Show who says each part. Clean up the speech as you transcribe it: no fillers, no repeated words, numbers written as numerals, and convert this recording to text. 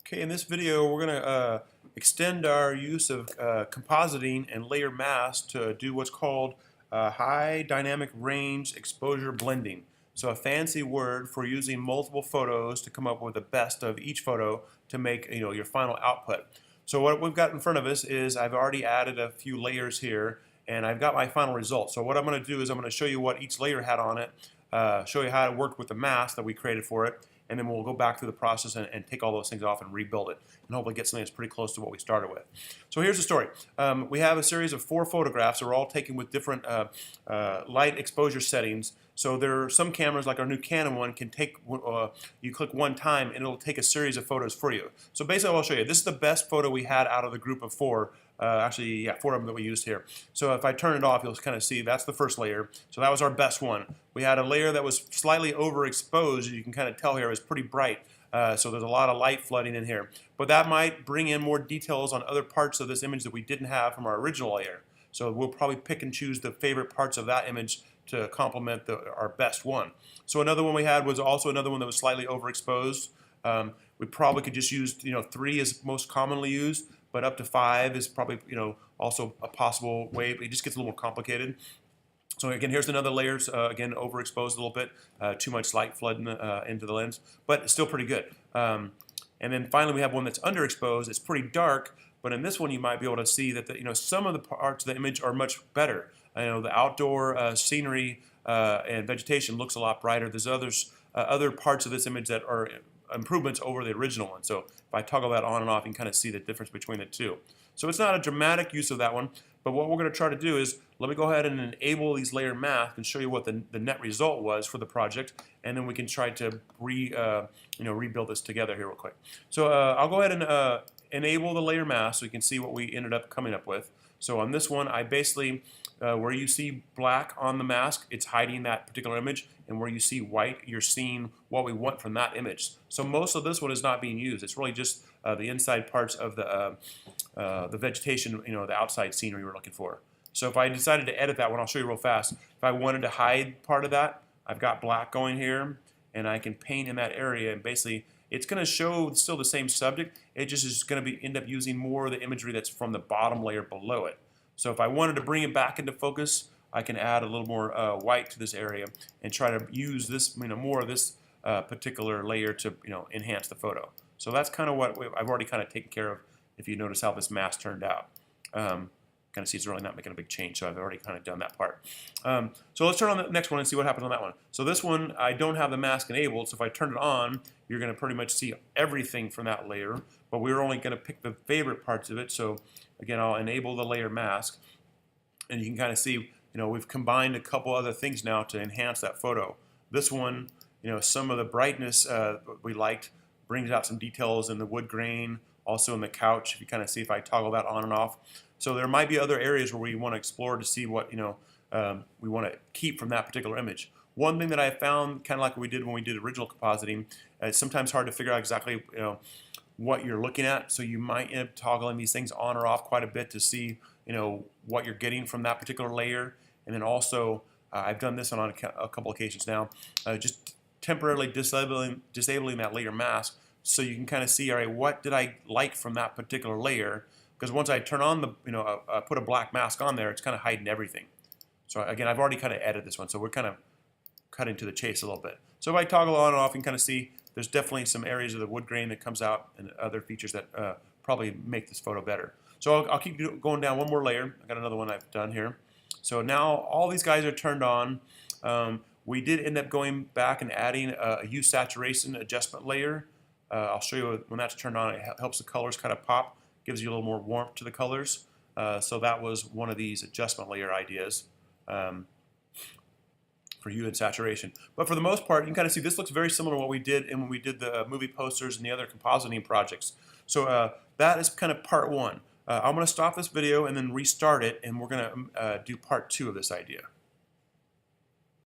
Speaker 1: Okay, in this video we're going to extend our use of compositing and layer mask to do what's called high dynamic range exposure blending. So a fancy word for using multiple photos to come up with the best of each photo to make your final output. So what we've got in front of us is I've already added a few layers here and I've got my final result. So what I'm going to do is I'm going to show you what each layer had on it, show you how it worked with the mask that we created for it, and then we'll go back through the process and take all those things off and rebuild it and hopefully get something that's pretty close to what we started with. So here's the story. We have a series of 4 photographs that we're all taken with different light exposure settings. So there are some cameras, like our new Canon one, can take, you click one time and it'll take a series of photos for you. So basically I'll show you. This is the best photo we had out of the group of 4. Actually, yeah, 4 of them that we used here. So if I turn it off, you'll kind of see that's the first layer. So that was our best one. We had a layer that was slightly overexposed. You can kind of tell here it was pretty bright. So there's a lot of light flooding in here. But that might bring in more details on other parts of this image that we didn't have from our original layer. So we'll probably pick and choose the favorite parts of that image to complement our best one. So another one we had was also another one that was slightly overexposed. We probably could just use 3 is most commonly used, but up to 5 is probably also a possible way. But it just gets a little more complicated. So again, here's another layers, again overexposed a little bit, too much light flooding into the lens, but it's still pretty good. And then finally we have one that's underexposed. It's pretty dark, but in this one you might be able to see that some of the parts of the image are much better. The outdoor scenery and vegetation looks a lot brighter. There's other parts of this image that are improvements over the original one. So if I toggle that on and off, you can kind of see the difference between the two. So it's not a dramatic use of that one, but what we're going to try to do is, let me go ahead and enable these layer masks and show you what the net result was for the project, and then we can try to rebuild this together here real quick. So I'll go ahead and enable the layer mask so you can see what we ended up coming up with. So on this one, I basically, where you see black on the mask, it's hiding that particular image, and where you see white, you're seeing what we want from that image. So most of this one is not being used. It's really just the inside parts of the vegetation, the outside scenery we're looking for. So if I decided to edit that one, I'll show you real fast. If I wanted to hide part of that, I've got black going here, and I can paint in that area, and basically it's going to show still the same subject. It just is going to end up using more of the imagery that's from the bottom layer below it. So if I wanted to bring it back into focus, I can add a little more white to this area and try to use this, more of this particular layer to, enhance the photo. So that's kind of what I've already kind of taken care of. If you notice how this mask turned out, kind of see it's really not making a big change. So I've already kind of done that part. So let's turn on the next one and see what happens on that one. So this one, I don't have the mask enabled. So if I turn it on, you're going to pretty much see everything from that layer. But we're only going to pick the favorite parts of it. So again, I'll enable the layer mask, and you can kind of see, we've combined a couple other things now to enhance that photo. This one, some of the brightness we liked brings out some details in the wood grain, also in the couch. If you kind of see if I toggle that on and off. So there might be other areas where we want to explore to see what we want to keep from that particular image. One thing that I found, kind of like we did when we did original compositing, it's sometimes hard to figure out exactly what you're looking at. So you might end up toggling these things on or off quite a bit to see what you're getting from that particular layer. And then also, I've done this on a couple occasions now, just temporarily disabling that layer mask, so you can kind of see, all right, what did I like from that particular layer? Because once I turn on put a black mask on there, it's kind of hiding everything. So again, I've already kind of edited this one, so we're kind of cutting to the chase a little bit. So if I toggle on and off, you can kind of see there's definitely some areas of the wood grain that comes out and other features that probably make this photo better. So I'll keep going down one more layer. I got another one I've done here. So now all these guys are turned on. We did end up going back and adding a hue saturation adjustment layer. I'll show you when that's turned on. It helps the colors kind of pop, gives you a little more warmth to the colors. So that was one of these adjustment layer ideas for hue and saturation. But for the most part, you can kind of see this looks very similar to what we did when we did the movie posters and the other compositing projects. So that is kind of part 1. I'm going to stop this video and then restart it, and we're going to do part 2 of this idea.